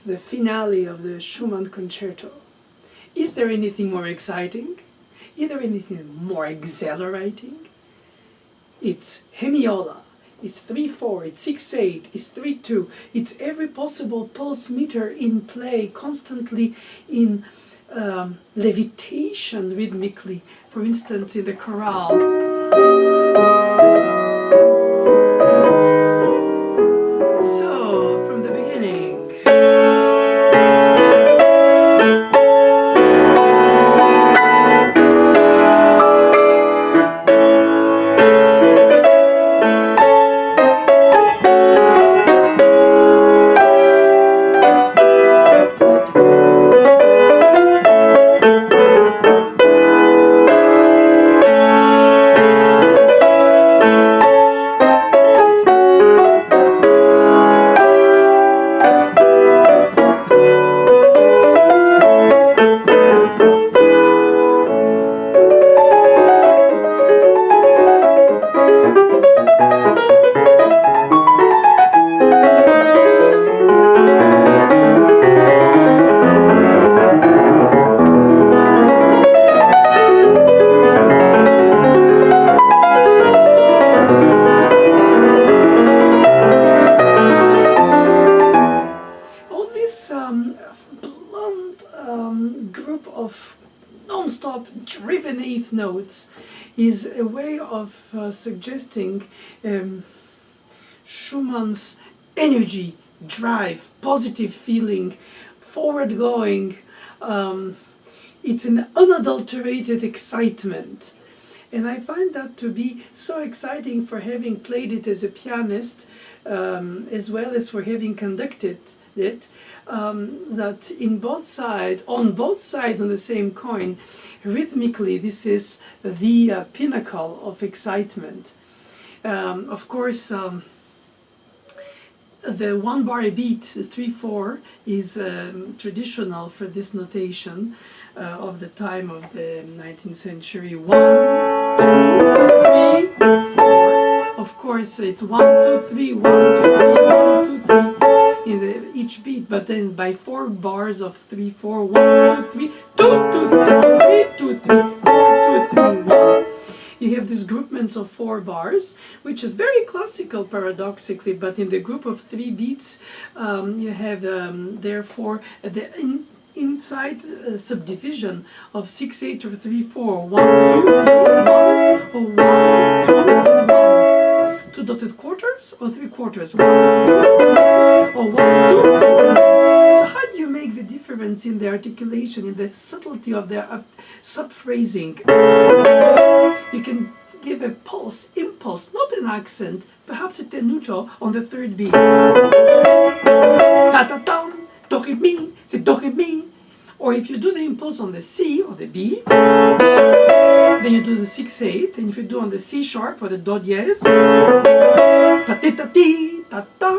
the finale of the Schumann Concerto. Is there anything more exciting? Is there anything more exhilarating? It's hemiola, it's 3/4, it's 6/8, it's 3/2, it's every possible pulse meter in play, constantly in levitation rhythmically, for instance in the chorale. So, from the beginning. Group of non-stop driven eighth notes is a way of suggesting Schumann's energy, drive, positive feeling, forward going. It's an unadulterated excitement. And I find that to be so exciting for having played it as a pianist, as well as for having conducted it, that on both sides on the same coin, rhythmically, this is the pinnacle of excitement. Of course, the 1 bar a beat, 3/4, is traditional for this notation of the time of the 19th century. 1, 2, 3, 4. Of course, it's 1, 2, 3, 1, 2, 3, 1, 2, 3 in each beat, but then by 4 bars of 3/4, 1, 2, 3, 2, 2, 3, 3, 2, 3, 4, 2, 3, 1. You have these groupments of 4 bars, which is very classical paradoxically, but in the group of 3 beats, you have therefore the inside subdivision of 6/8 or 3/4, 1, 2, 3, 1, or 1, 2, 1. 2 dotted quarters or 3 quarters, 1, 2, or 1, 2, 2. So how do you make the difference in the articulation, in the subtlety of the sub-phrasing? You can give a pulse, impulse, not an accent, perhaps a tenuto on the 3rd beat. Ta ta ta, do re mi, c'est do re mi. Or if you do the impulse on the C or the B, then you do the 6/8, and if you do on the C sharp or the do dièse, ta ti ta ti ta ta.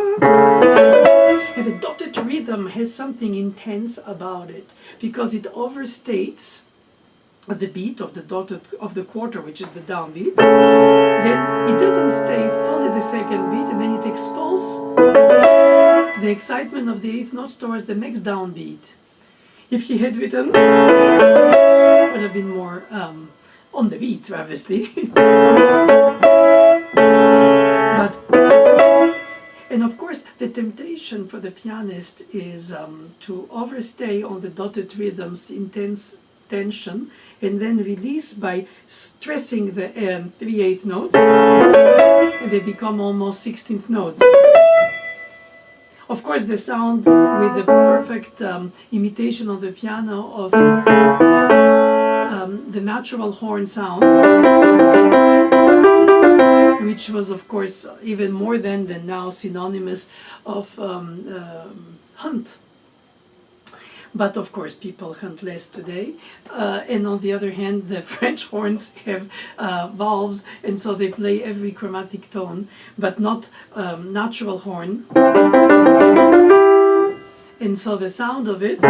And the dotted rhythm has something intense about it because it overstates the beat of the dotted of the quarter, which is the downbeat. Then it doesn't stay fully the 2nd beat, and then it expels the excitement of the 8th notes towards the next downbeat. If he had written, it would have been more on the beats, obviously. But, and of course, the temptation for the pianist is to overstay on the dotted rhythms intense tension and then release by stressing the 3/8 notes, and they become almost 16th notes. Of course, the sound with the perfect imitation on the piano of the natural horn sounds, which was, of course, even more than now synonymous of hunt. But of course, people hunt less today. And on the other hand, the French horns have valves, and so they play every chromatic tone, but not natural horn. And so the sound of it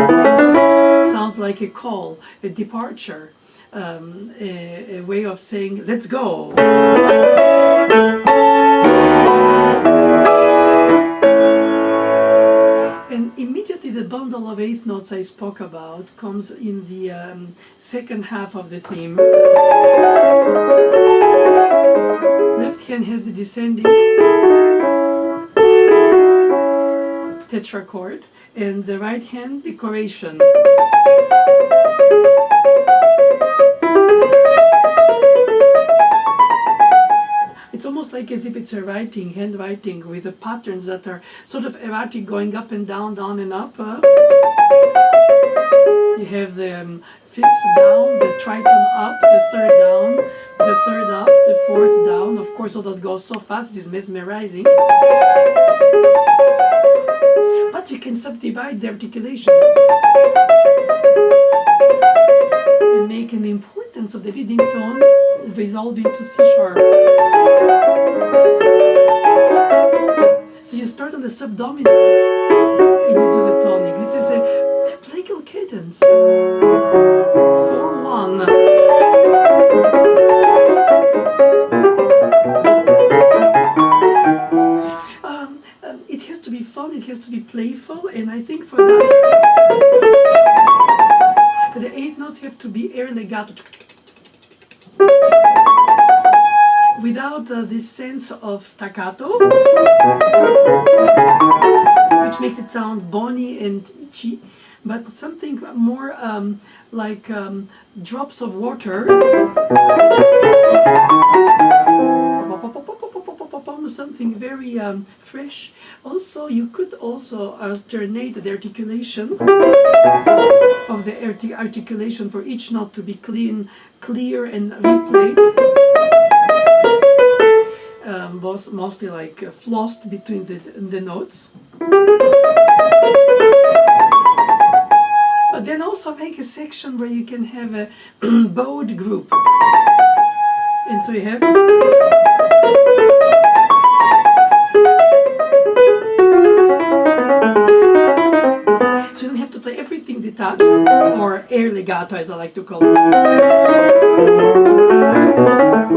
sounds like a call, a departure, a way of saying, let's go. And immediately the bundle of eighth notes I spoke about comes in the second half of the theme. Left hand has the descending tetrachord, and the right hand decoration. It's almost like as if it's a handwriting with the patterns that are sort of erratic, going up and down and up. You have the fifth down, the triton up, the third down, the third up, the fourth down. Of course, all that goes so fast, it is mesmerizing. But you can subdivide the articulation and make an importance of the leading tone resolve into C sharp. So you start on the subdominant and you do the tonic. This is a plagal cadence. 4-1. It has to be fun, it has to be playful, and I think for that the eighth notes have to be air legato. Without this sense of staccato, which makes it sound bony and itchy, but something more like drops of water, something very fresh. Also, you could also alternate the articulation of the articulation for each note to be clean, clear, and replayed. Mostly like flossed between the notes. But then also make a section where you can have a bowed group. And so you have so you don't have to play everything detached, or air legato as I like to call it.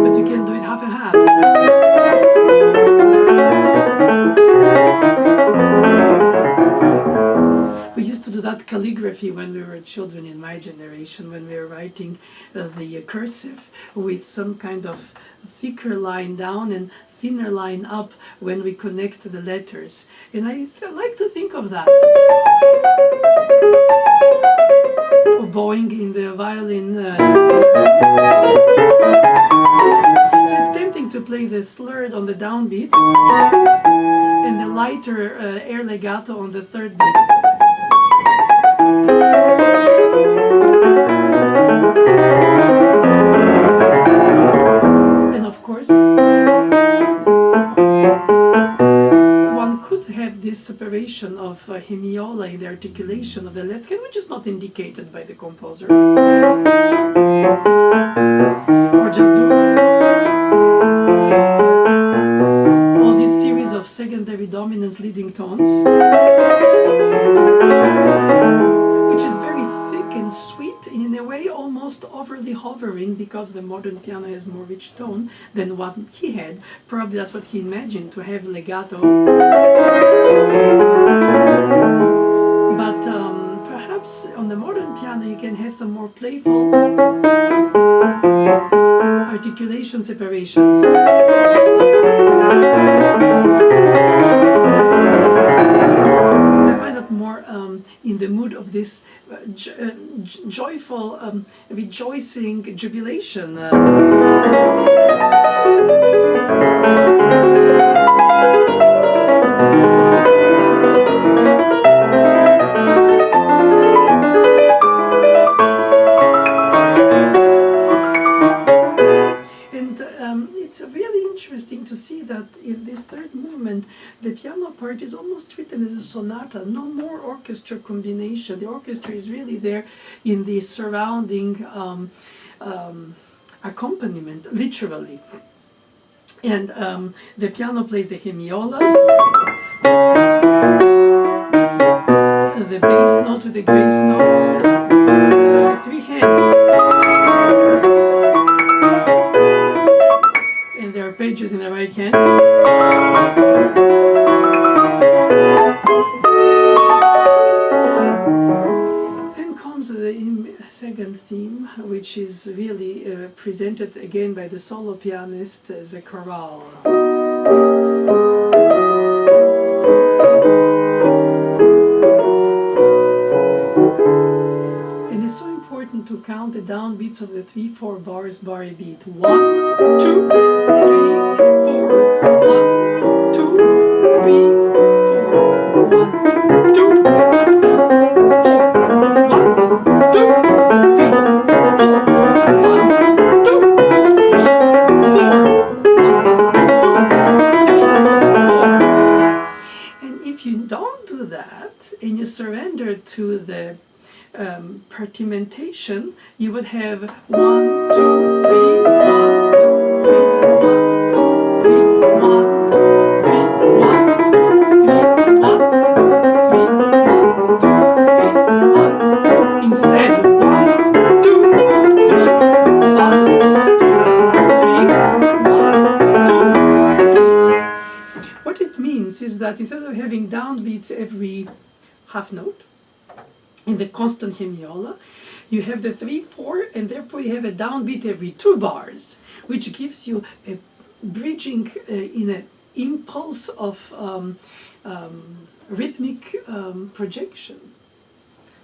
But you can do it half and half. We used to do that calligraphy when we were children in my generation, when we were writing the cursive with some kind of thicker line down and thinner line up when we connect the letters. And I like to think of that. Or bowing in the violin. So it's tempting to play the slurred on the downbeat and the lighter air legato on the third beat. And of course, one could have this separation of hemiola in the articulation of the left hand, which is not indicated by the composer. Or just do all this series of secondary dominance leading tones, which is very thick and sweet, and in a way almost overly hovering, because the modern piano has more rich tone than what he had. Probably that's what he imagined, to have legato. But perhaps on the modern piano you can have some more playful articulation separations. I find that more in the mood of this joyful, rejoicing jubilation. It's really interesting to see that in this third movement, the piano part is almost written as a sonata, no more orchestra combination. The orchestra is really there in the surrounding accompaniment, literally. And the piano plays the hemiolas, the bass note with the grace notes, so the three hands. And there are pages in the right hand. really presented again by the solo pianist as a chorale. And it's so important to count the downbeats of the 3/4 bars bar a beat. 1, 2, 3, 4. 1, 2, 3, 4. 1, 2, 3, 4. 1, 2, 3, 4. 1, 2, 3, 4. 1, 2, 3, 4. And if you don't do that, and you surrender to the partimentation, you would have 1, 2, 3, 1, 2, 3, 1, 2, 3, 1, 2, 3, 1, 2, 3, 1, 2, 3, 1, 2, 3, 1, 2. Instead, 1, 2, 3, 1, 2, 3, 1, 2, 3. What it means is that instead of having downbeats every half note, in the constant hemiola, you have the 3/4, and therefore you have a downbeat every 2 bars, which gives you a bridging in an impulse of rhythmic projection.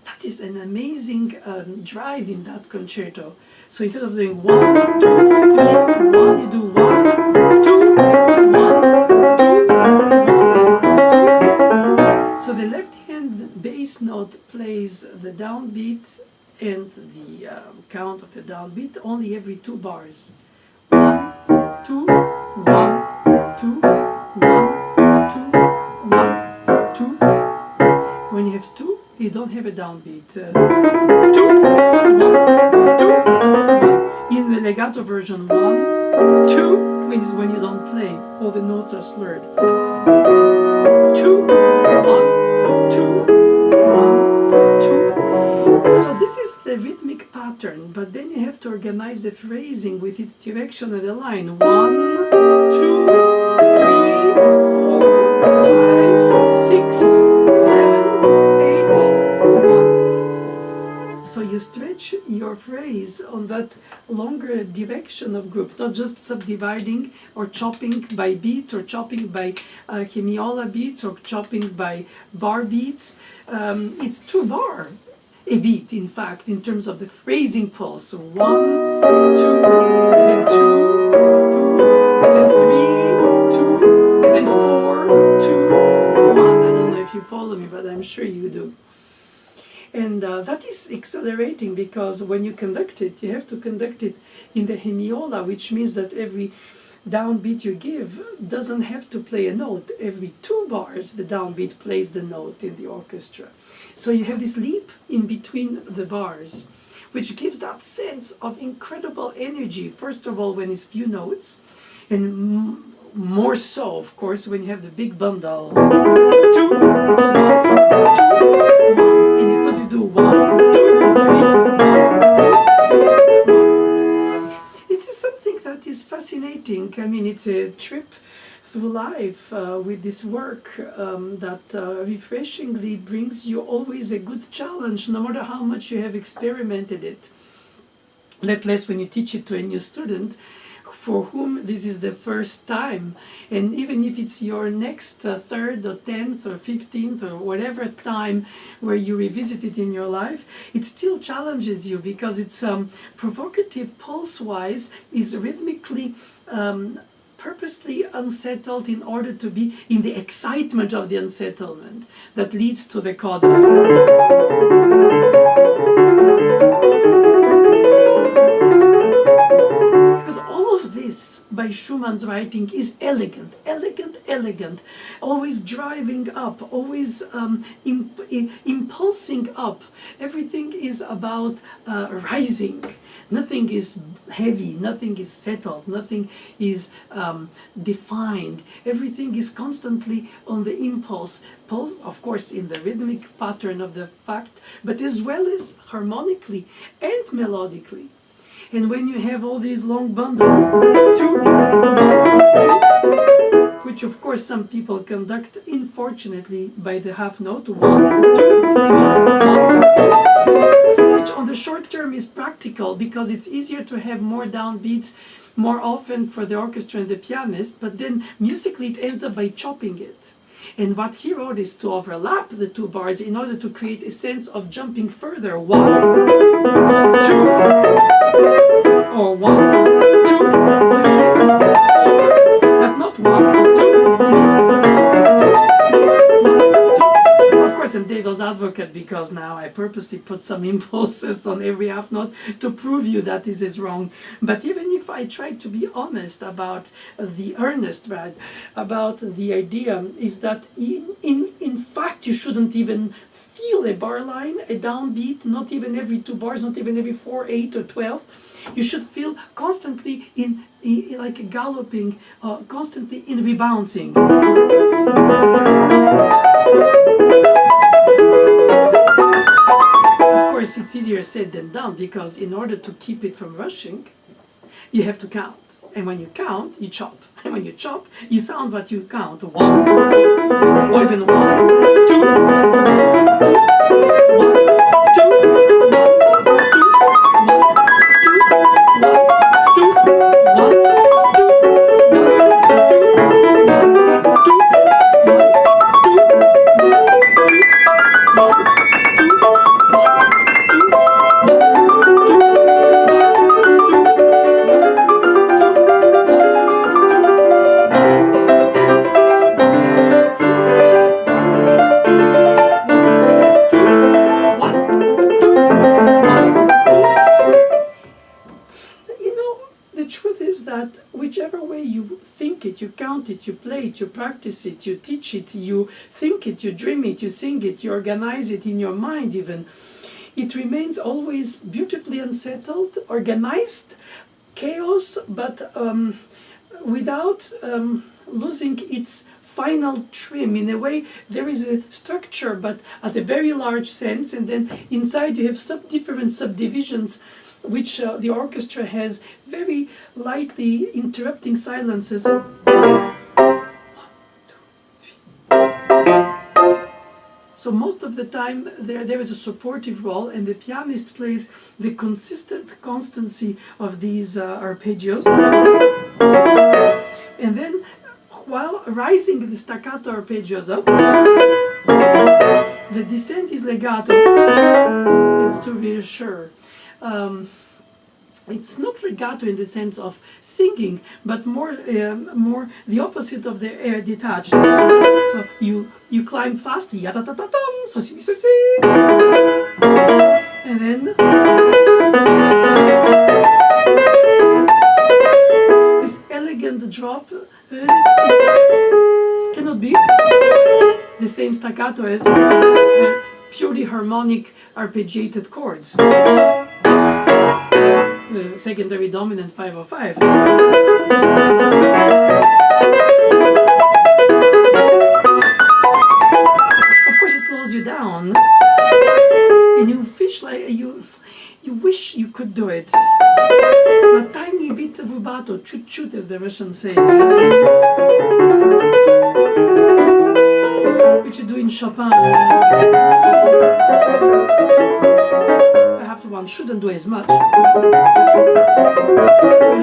That is an amazing drive in that concerto. So instead of doing 1, 2, 3, 1, you do 1, 2, 1, 2, 1, 2. So the left hand bass note plays the downbeat and the count of the downbeat only every 2 bars. 1, 2, 1, 2, 1, 2, 1, 2. When you have 2, you don't have a downbeat. 2, 1, 2, 1. In the legato version, 1, 2 is when you don't play. All the notes are slurred. 2, 1, 2, 1, 2. So this is the rhythmic pattern, but then you have to organize the phrasing with its direction of the line. 1, 2, 3, 4, 5, 6, 7, 8, 1. So you stretch your phrase on that longer direction of group, not just subdividing or chopping by beats or chopping by hemiola beats or chopping by bar beats. It's 2 bar a beat, in fact, in terms of the phrasing pulse. So 1, 2, then 2, 2, then 3, 2, then 4, 2, 1. I don't know if you follow me, but I'm sure you do. And that is accelerating, because when you conduct it, you have to conduct it in the hemiola, which means that every downbeat you give doesn't have to play a note. Every 2 bars, the downbeat plays the note in the orchestra. So you have this leap in between the bars, which gives that sense of incredible energy, first of all, when it's few notes, and more so, of course, when you have the big bundle. 2, 1, 2, 1. And if not, you do 1, 2, 3, 1, 2, 1. It is something that is fascinating. I mean, it's a trip through life with this work that refreshingly brings you always a good challenge, no matter how much you have experimented it. Let less when you teach it to a new student for whom this is the first time. And even if it's your next 3rd or 10th or 15th or whatever time where you revisit it in your life, it still challenges you, because it's provocative pulse-wise, is rhythmically purposely unsettled in order to be in the excitement of the unsettlement that leads to the coda. Because all of this by Schumann's writing is elegant, elegant, elegant, always driving up, always impulsing up. Everything is about rising. Nothing is heavy, nothing is settled, nothing is defined. Everything is constantly on the impulse, of course in the rhythmic pattern of the fact, but as well as harmonically and melodically. And when you have all these long bundles, 2, 1, 2, which which of course some people conduct unfortunately by the half note, 1, 2, 3, 1, 2, which on the short term is practical because it's easier to have more downbeats more often for the orchestra and the pianist, but then musically it ends up by chopping it. And what he wrote is to overlap the two bars in order to create a sense of jumping further. 1, 2, or 1, 2, 3, 4, but not 1, 2, 3, 1, 2. Of course, I'm devil's advocate because now I purposely put some impulses on every half note to prove you that this is wrong. But even if I try to be honest about the earnest, right, about the idea, is that in fact you shouldn't even feel a bar line, a downbeat, not even every 2 bars, not even every 4, 8, or 12. You should feel constantly in like galloping, constantly in rebouncing. Of course, it's easier said than done because in order to keep it from rushing, you have to count. And when you count, you chop. And when you chop, you sound what you count. 1, 2, or even 1, 2, 1, 2, 1, you count it, you play it, you practice it, you teach it, you think it, you dream it, you sing it, you organize it in your mind even. It remains always beautifully unsettled, organized, chaos, but without losing its final trim. In a way, there is a structure, but at a very large sense, and then inside you have different subdivisions which the orchestra has very lightly interrupting silences. 1, 2, 3. So most of the time there is a supportive role, and the pianist plays the consistent constancy of these arpeggios. And then while rising the staccato arpeggios up, the descent is legato, is to reassure. It's not legato in the sense of singing, but more the opposite of the air detached. So you climb fast, yadatatam, so si si si, and then this elegant drop cannot be the same staccato as the purely harmonic arpeggiated chords. The secondary dominant 505. Of course, it slows you down, and you fish like you wish you could do it. A tiny bit of rubato, chut chut, as the Russians say, which you do in Chopin. Perhaps one shouldn't do as much. A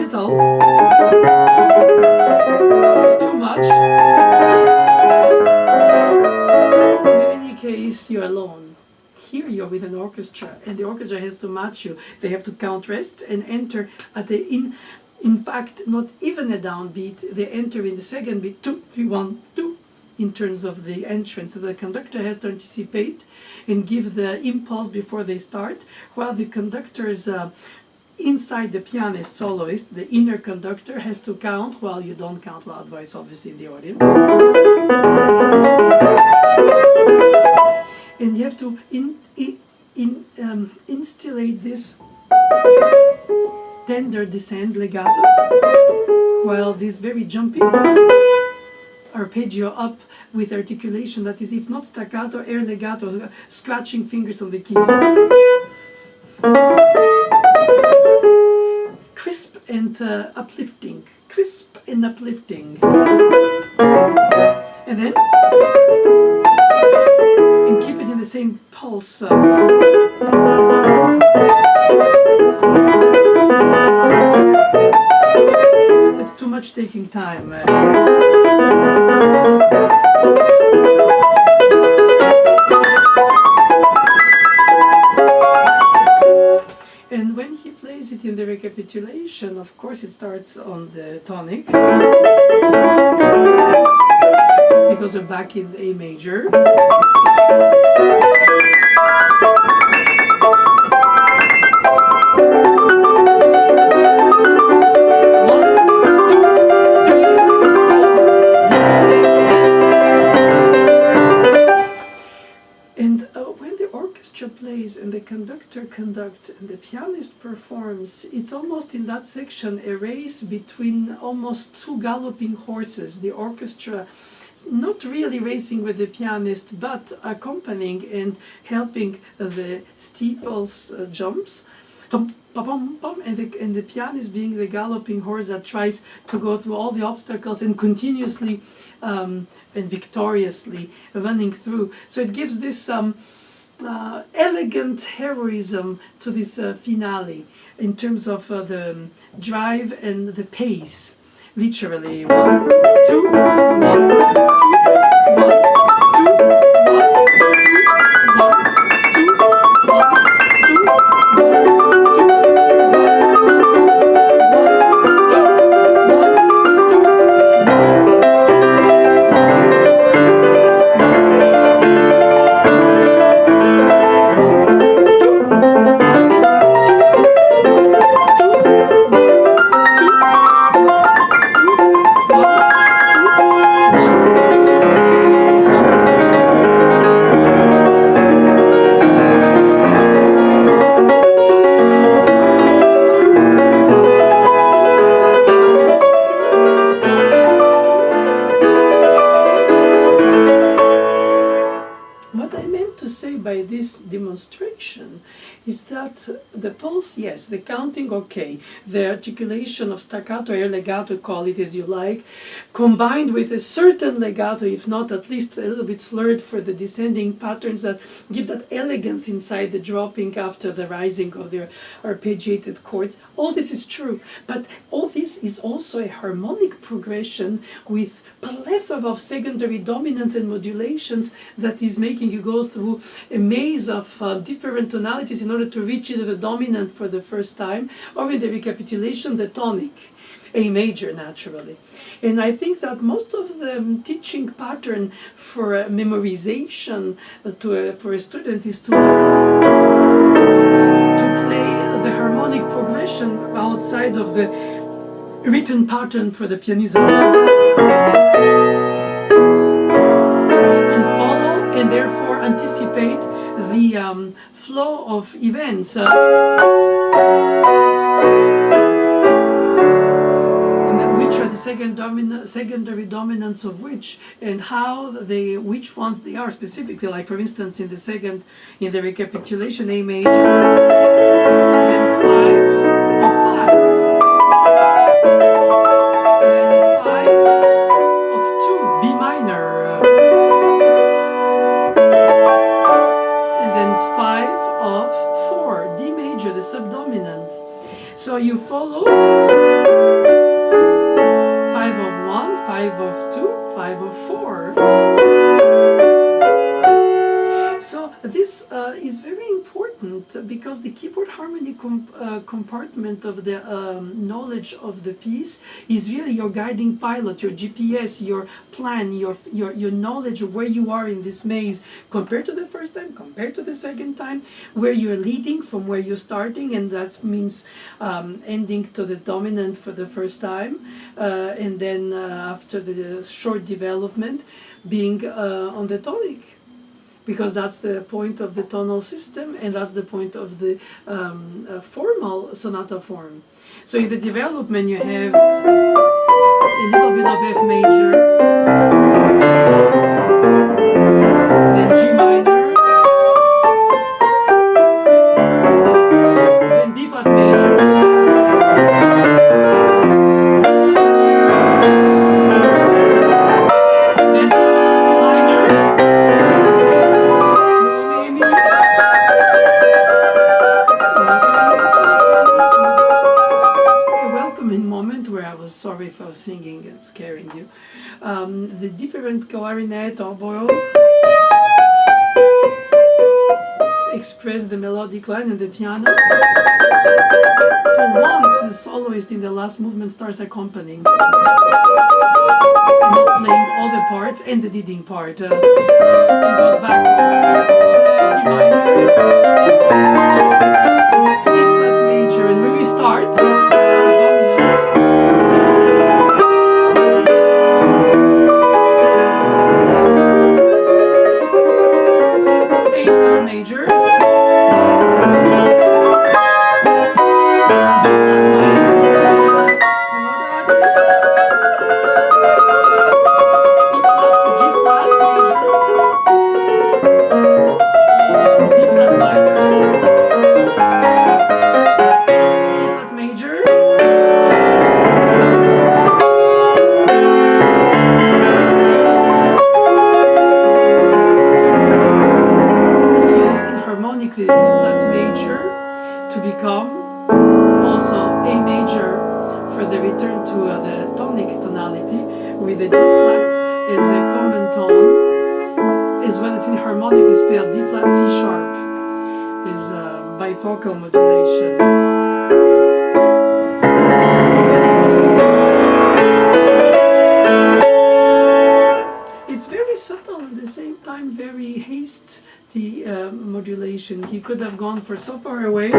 little. Too much. In any case, you're alone. Here you're with an orchestra, and the orchestra has to match you. They have to count rests and enter at the in fact, not even a downbeat. They enter in the second beat, 2, 3, 1, 2. In terms of the entrance, so the conductor has to anticipate and give the impulse before they start, while the conductors inside the pianist soloist, the inner conductor, has to count, while you don't count loud voice obviously in the audience. And you have to instillate this tender descent legato, while this very jumpy arpeggio up with articulation that is, if not staccato, air legato, scratching fingers on the keys. Crisp and uplifting, crisp and uplifting. And then, and keep it in the same pulse. It's too much taking time. And when he plays it in the recapitulation, of course it starts on the tonic, because we're back in A major. Plays and the conductor conducts and the pianist performs, it's almost in that section a race between almost two galloping horses. The orchestra is not really racing with the pianist, but accompanying and helping the steeples jumps. And the pianist being the galloping horse that tries to go through all the obstacles and continuously and victoriously running through. So it gives this elegant heroism to this finale in terms of the drive and the pace. Literally, 1, 2, 1, 2, 1, 2, demonstration is that the pulse, yes, the counting, okay, the articulation of staccato, air legato, call it as you like, combined with a certain legato, if not at least a little bit slurred for the descending patterns that give that elegance inside the dropping after the rising of the arpeggiated chords. All this is true, but all this is also a harmonic progression with plethora of secondary dominants and modulations that is making you go through a maze of different tonalities in order to reach either the dominant for the first time, or in the recapitulation, the tonic, A major, naturally. And I think that most of the teaching pattern for memorization for a student is to learn to play the harmonic progression outside of the written pattern for the pianism, and follow and therefore anticipate the flow of events. Which are the secondary dominants of which, and how which ones they are specifically. Like for instance, in the recapitulation, A major, then 5 of 5, then 5 of 2, B minor, and then 5 of 4, D major, the subdominant. So you follow 5 of 1, 5 of 2, 5 of 4. So this is very important because the keyboard harmony compartment of the knowledge of the piece is really your guiding pilot, your GPS, your plan, your knowledge of where you are in this maze compared to the first time, compared to the second time, where you're leading from where you're starting, and that means ending to the dominant for the first time, and then after the short development being on the tonic, because that's the point of the tonal system and that's the point of the formal sonata form. So in the development you have a little bit of F major, then G minor, then B flat major, where I was sorry if I was singing and scaring you. The different clarinet, oboe, express the melodic line, and the piano. For once, the soloist in the last movement starts accompanying, and not playing all the parts and the leading part. It goes back to C minor to E flat major, and when we start, dominant. A flat major. The D flat major to become also A major for the return to the tonic tonality, with the D flat as a common tone, as well as in harmonic is paired D flat C sharp is bifocal modulation. It's very subtle at the same time, very hasty modulation. He could have gone for so far away.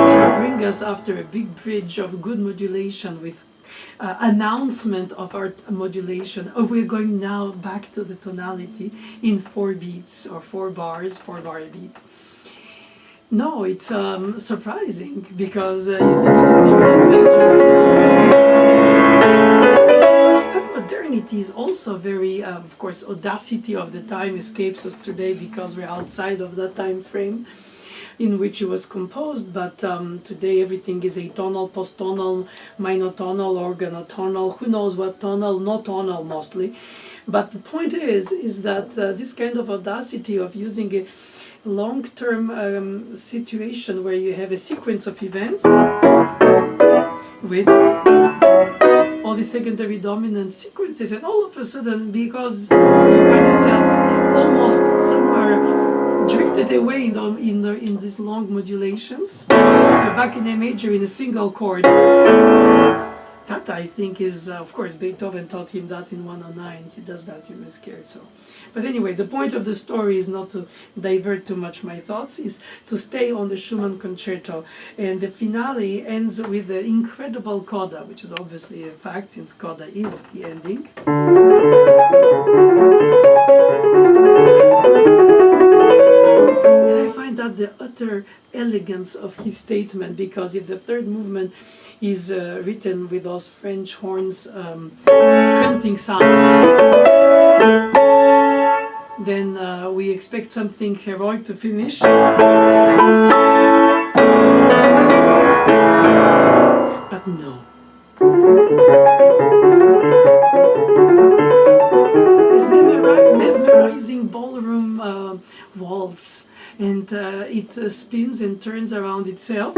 And bring us after a big bridge of good modulation with announcement of our modulation. Oh, we're going now back to the tonality in 4 beats or 4 bars, 4-bar beat. No, it's surprising because you think it's a different major. But modernity is also very, of course, audacity of the time escapes us today because we're outside of that time frame in which it was composed. But today everything is atonal, posttonal, minotonal, organotonal, who knows what tonal, no tonal mostly. But the point is that this kind of audacity of using a long-term situation where you have a sequence of events with all the secondary dominant sequences, and all of a sudden, because you find yourself almost somewhere drifted away in these long modulations, you're back in A major in a single chord. That, I think, is, of course, Beethoven taught him that in 109. He does that in the Scherzo. But anyway, the point of the story is not to divert too much my thoughts, is to stay on the Schumann Concerto. And the finale ends with the incredible coda, which is obviously a fact, since coda is the ending. And I find that the utter elegance of his statement, because if the third movement is written with those French horns hunting sounds, then we expect something heroic to finish. But no. It's mesmerizing ballroom waltz, and it spins and turns around itself.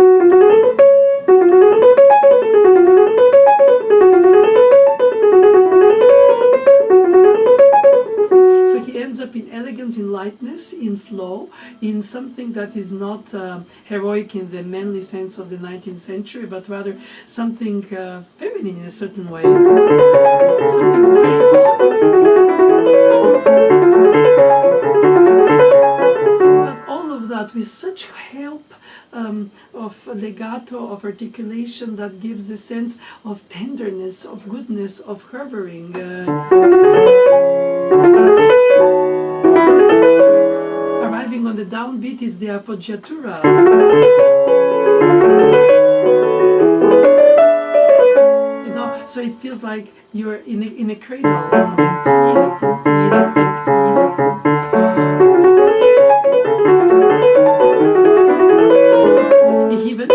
So he ends up in elegance, in lightness, in flow, in something that is not heroic in the manly sense of the 19th century, but rather something feminine in a certain way, something playful. But all of that with such help of legato, of articulation, that gives a sense of tenderness, of goodness, of hovering. Arriving on the downbeat is the appoggiatura. You know, so it feels like you're in a cradle. Even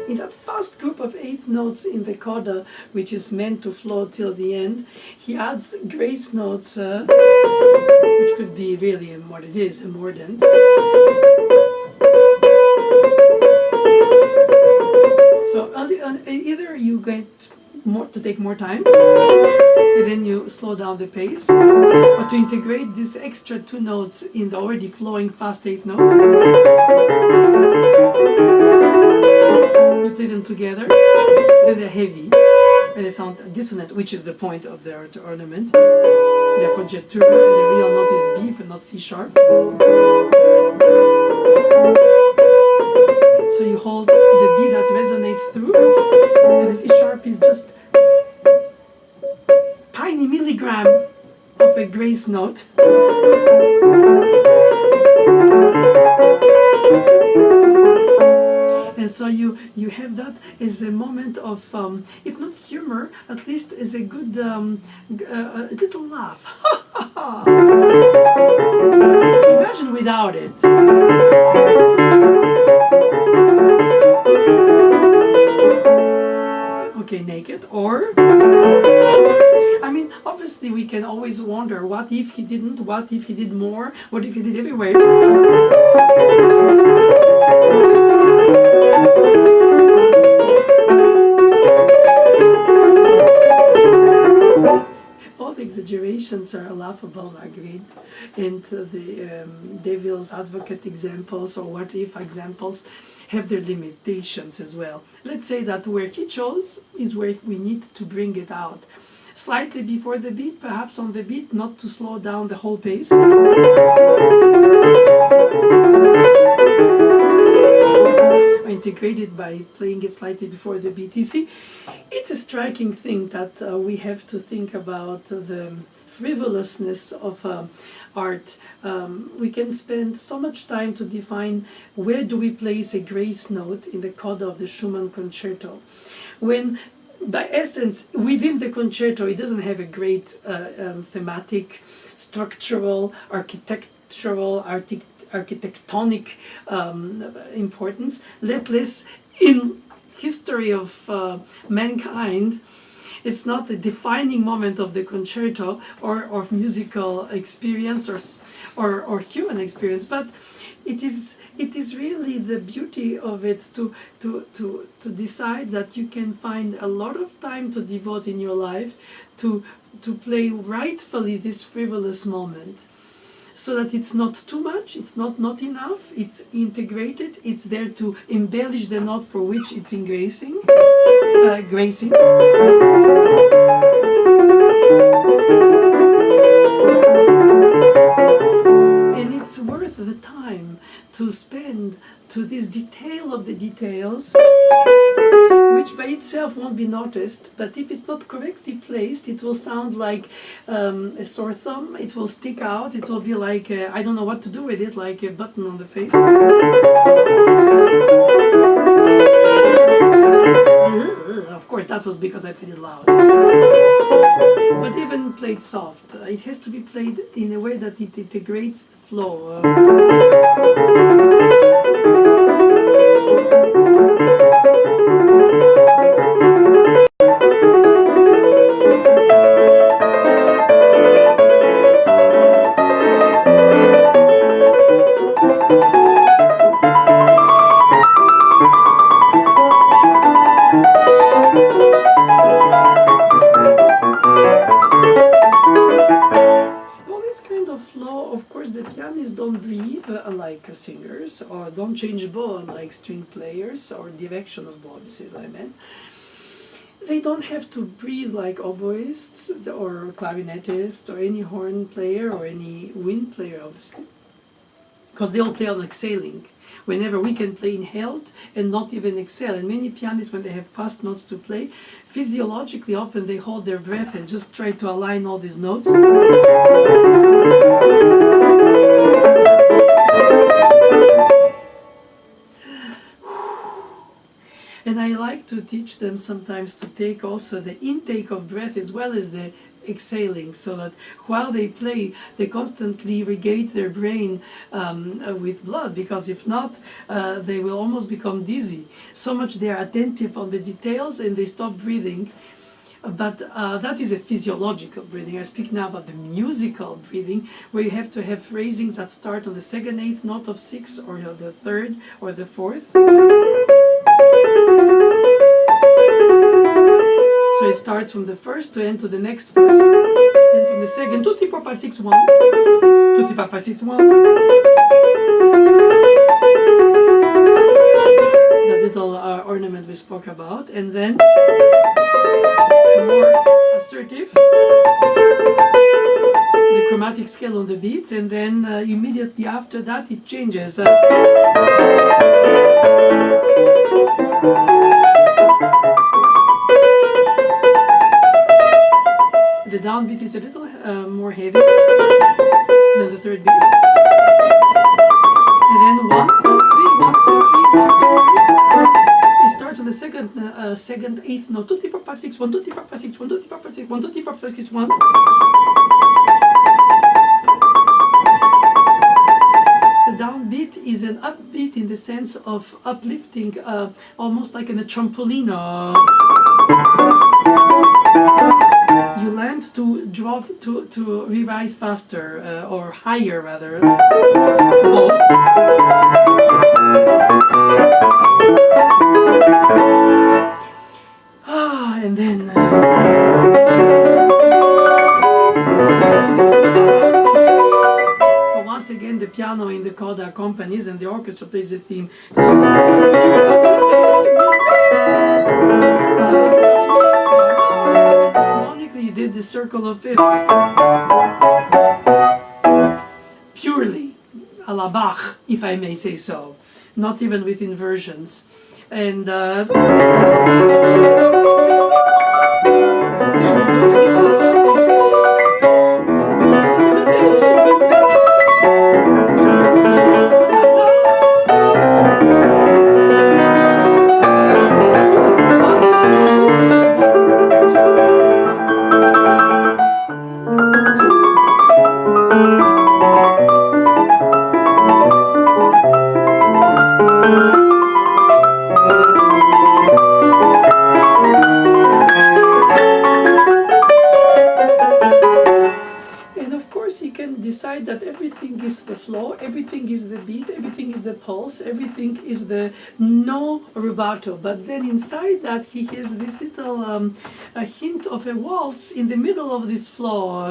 in that fast group of 8th notes, notes in the coda, which is meant to flow till the end. He adds grace notes, which could be really what it is, a mordent. So either you get more to take more time, and then you slow down the pace, or to integrate these extra 2 notes in the already flowing fast 8 notes. You play them together, then they're heavy, and they sound dissonant, which is the point of the ornament. The appoggiatura, the real note is B and not C sharp. So you hold the B that resonates through, and the C sharp is just tiny milligram of a grace note. And so you have that as a moment of, if not humor, at least as a good, a little laugh. Imagine without it. Okay, naked, or I mean, obviously we can always wonder, what if he didn't, what if he did more, what if he did everywhere? All the exaggerations are laughable, Marguerite, and the devil's advocate examples or what if examples have their limitations as well. Let's say that where he chose is where we need to bring it out. Slightly before the beat, perhaps on the beat, not to slow down the whole pace. Or integrated by playing it slightly before the beat. You see, it's a striking thing that we have to think about the frivolousness of art. We can spend so much time to define where do we place a grace note in the coda of the Schumann concerto, when by essence within the concerto it doesn't have a great thematic, structural, architectonic importance, let less in history of mankind. It's not the defining moment of the concerto or of musical experience or human experience, but it is really the beauty of it to decide that you can find a lot of time to devote in your life to play rightfully this frivolous moment, so that it's not too much, it's not enough, it's integrated, it's there to embellish the note for which it's gracing. And it's worth the time to spend to this detail of the details, which by itself won't be noticed, but if it's not correctly placed, it will sound like a sore thumb, it will stick out, it will be like, I don't know what to do with it, like a button on the face. Of course, that was because I played it loud. But even played soft, it has to be played in a way that it integrates the flow. Singers, or don't change bow like string players, or direction of bow, you see what I meant. They don't have to breathe like oboists or clarinetists or any horn player or any wind player, obviously, because they all play on exhaling. Whenever we can play inhaled and not even exhale, and many pianists, when they have fast notes to play, physiologically often they hold their breath and just try to align all these notes. And I like to teach them sometimes to take also the intake of breath as well as the exhaling, so that while they play, they constantly regate their brain with blood, because if not, they will almost become dizzy. So much they are attentive on the details and they stop breathing. But that is a physiological breathing. I speak now about the musical breathing, where you have to have phrasings that start on the second eighth note of 6, or the third, or the fourth. So it starts from the first to end to the next first. Then from the second, 2, 3, 4, 5, 6, 1. 2, 3, 4, 5, 6, 1. The little ornament we spoke about. And then more assertive, the chromatic scale on the beats, and then immediately after that it changes. The downbeat is a little more heavy than the third beat. And then 1, 2, 3, 1, 2, 3, 1, 2, 3. It starts on the second eighth note. 2, 3, 4, 5, 6, 1, 2, 3, 4, 5, 6, 1, 2, 3, 4, 5, 6, 1, 2, 3, 4, 5, 6, 1. The downbeat is an upbeat in the sense of uplifting, almost like in a trampoline. You land to drop to re-rise faster, or higher rather, both. And then once again the piano in the coda accompanies and the orchestra plays the theme. Harmonically you did the circle of fifths. Purely a la Bach, if I may say so. Not even with inversions. And that everything is the flow, everything is the beat, everything is the pulse, everything is the no rubato. But then inside that he has this little a hint of a waltz in the middle of this flow.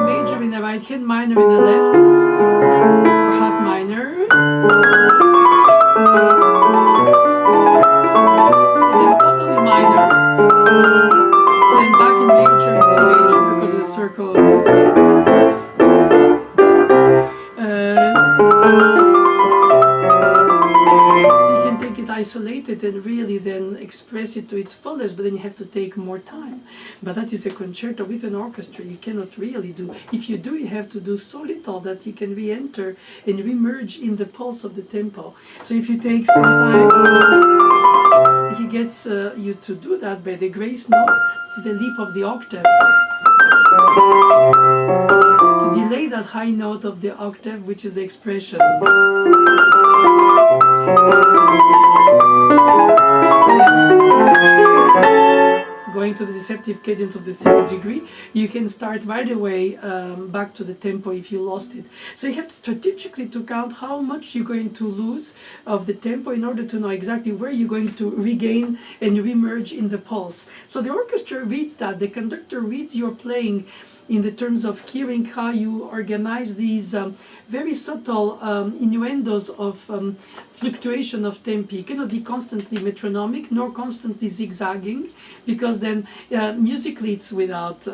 Major in the right hand, minor in the left, or half minor. And then totally minor. And back in major and C major because of the circle of fifths. So you can take it isolated and really then express it to its fullest, but then you have to take more time. But that is a concerto with an orchestra. You cannot really do. If you do, you have to do so little that you can re-enter and re-merge in the pulse of the tempo. So if you take some time, he gets you to do that by the grace note to the leap of the octave. To delay that high note of the octave, which is the expression. Going to the deceptive cadence of the 6th degree, you can start right away back to the tempo if you lost it. So you have strategically to count how much you're going to lose of the tempo in order to know exactly where you're going to regain and remerge in the pulse. So the orchestra reads that, the conductor reads your playing in the terms of hearing how you organize these very subtle innuendos of fluctuation of tempi. It cannot be constantly metronomic nor constantly zigzagging, because then musically it's without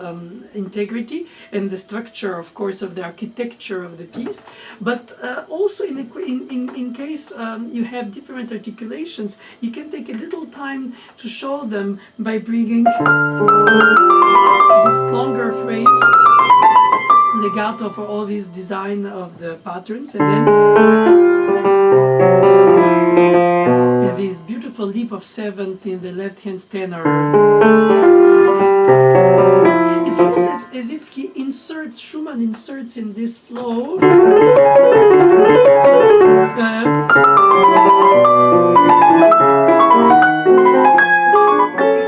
integrity and the structure, of course, of the architecture of the piece. But also in case you have different articulations, you can take a little time to show them by bringing this longer phrase, legato for all this design of the patterns, and then these beautiful beautiful leap of seventh in the left-hand tenor. It's almost as if he inserts, Schumann inserts in this flow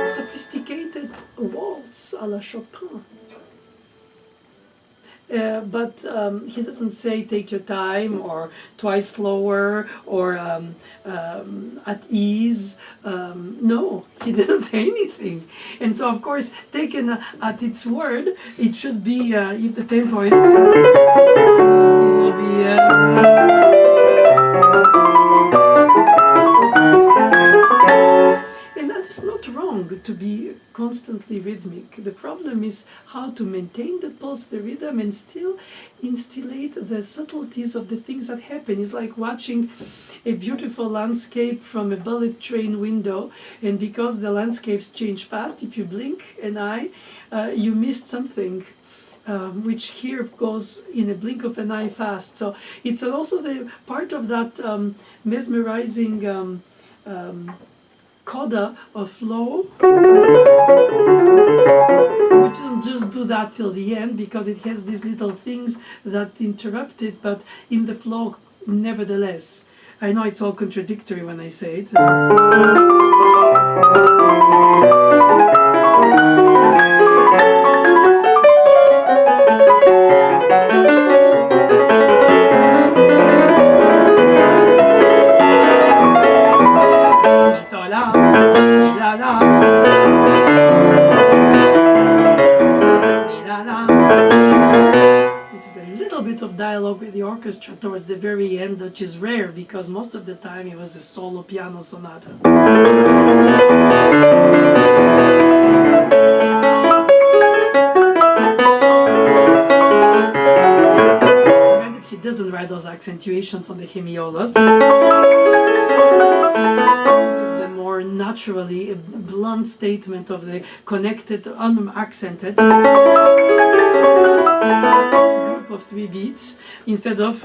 sophisticated waltz a la Chopin. But he doesn't say take your time or twice slower or at ease. No, he doesn't say anything. And so, of course, taken at its word, it should be, if the tempo is, it will be. And that is not wrong to be constantly rhythmic. The problem is how to maintain the pulse, the rhythm, and still instillate the subtleties of the things that happen. It's like watching a beautiful landscape from a bullet train window, and because the landscapes change fast, if you blink an eye, you missed something. Which here goes in a blink of an eye fast. So it's also the part of that mesmerizing coda of flow, which doesn't just do that till the end because it has these little things that interrupt it, but in the flow nevertheless. I know it's all contradictory when I say it. Dialogue with the orchestra towards the very end, which is rare because most of the time it was a solo piano sonata. Granted, he doesn't write those accentuations on the hemiolas. This is the more naturally blunt statement of the connected, unaccented of 3 beats instead of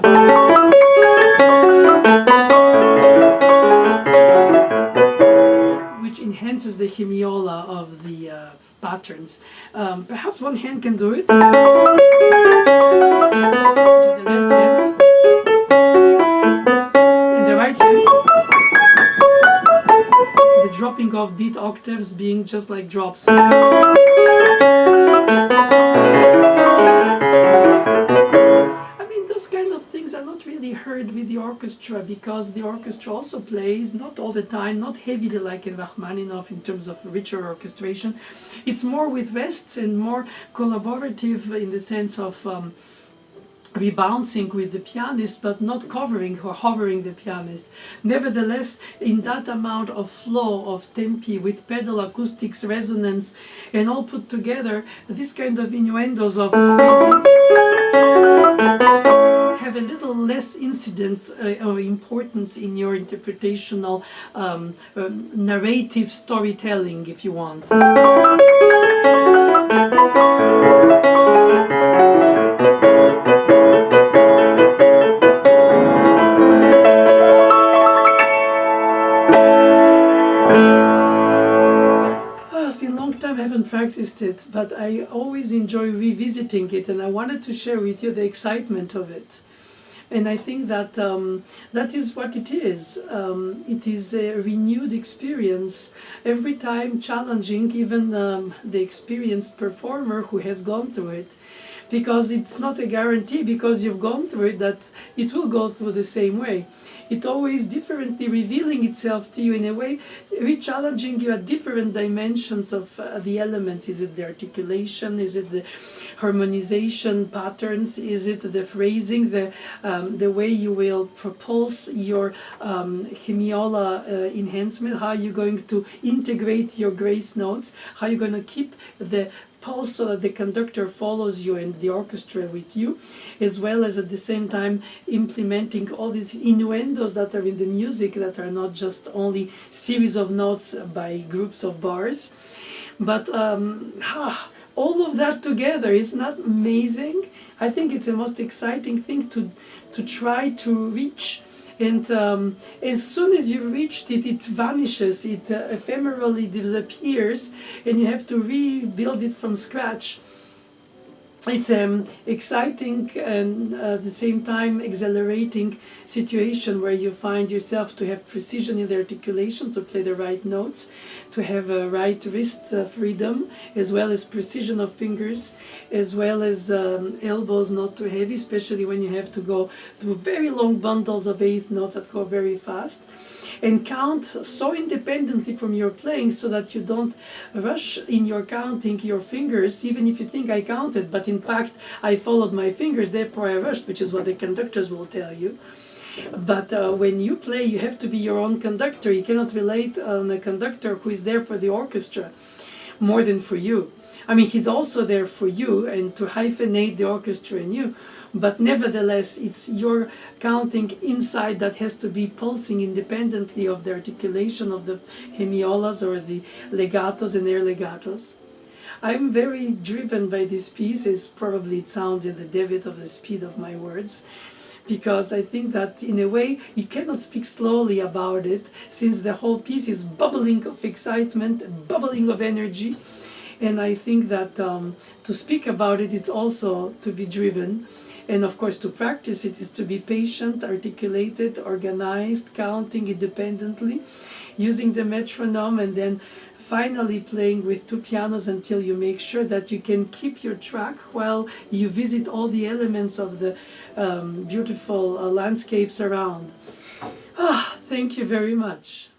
which enhances the hemiola of the patterns. Perhaps one hand can do it, which is the left hand, and the right hand, the dropping of beat octaves being just like drops. Those kind of things are not really heard with the orchestra because the orchestra also plays, not all the time, not heavily like in Rachmaninoff in terms of richer orchestration. It's more with rests and more collaborative in the sense of rebouncing with the pianist, but not covering or hovering the pianist. Nevertheless, in that amount of flow of tempi with pedal acoustics, resonance, and all put together, this kind of innuendos of phrasings have a little less incidence or importance in your interpretational narrative storytelling, if you want. I haven't practiced it, but I always enjoy revisiting it, and I wanted to share with you the excitement of it. And I think that that is what it is. It is a renewed experience, every time challenging even the experienced performer who has gone through it. Because it's not a guarantee, because you've gone through it, that it will go through the same way. It always differently revealing itself to you in a way, re-challenging you at different dimensions of the elements. Is it the articulation? Is it the harmonization patterns? Is it the phrasing, the way you will propulse your hemiola enhancement? How are you going to integrate your grace notes? How are you going to keep the pulse so that the conductor follows you and the orchestra with you, as well as at the same time implementing all these innuendos that are in the music, that are not just only series of notes by groups of bars, but all of that together is not amazing. I think it's the most exciting thing to try to reach And as soon as you've reached it, it vanishes, it ephemerally disappears, and you have to rebuild it from scratch. It's an exciting and at the same time exhilarating situation where you find yourself to have precision in the articulation, to play the right notes, to have a right wrist freedom, as well as precision of fingers, as well as elbows not too heavy, especially when you have to go through very long bundles of eighth notes that go very fast. And count so independently from your playing so that you don't rush in your counting your fingers, even if you think I counted, but in fact I followed my fingers, therefore I rushed, which is what the conductors will tell you. But when you play, you have to be your own conductor. You cannot relate on a conductor who is there for the orchestra more than for you. I mean, he's also there for you and to hyphenate the orchestra and you, but nevertheless, it's your counting inside that has to be pulsing independently of the articulation of the hemiolas or the legatos and air legatos. I'm very driven by this piece, as probably it sounds in the debit of the speed of my words, because I think that in a way you cannot speak slowly about it, since the whole piece is bubbling of excitement, bubbling of energy. And I think that to speak about it, it's also to be driven. And of course, to practice it is to be patient, articulated, organized, counting independently, using the metronome, and then finally playing with two pianos until you make sure that you can keep your track while you visit all the elements of the beautiful landscapes around. Thank you very much.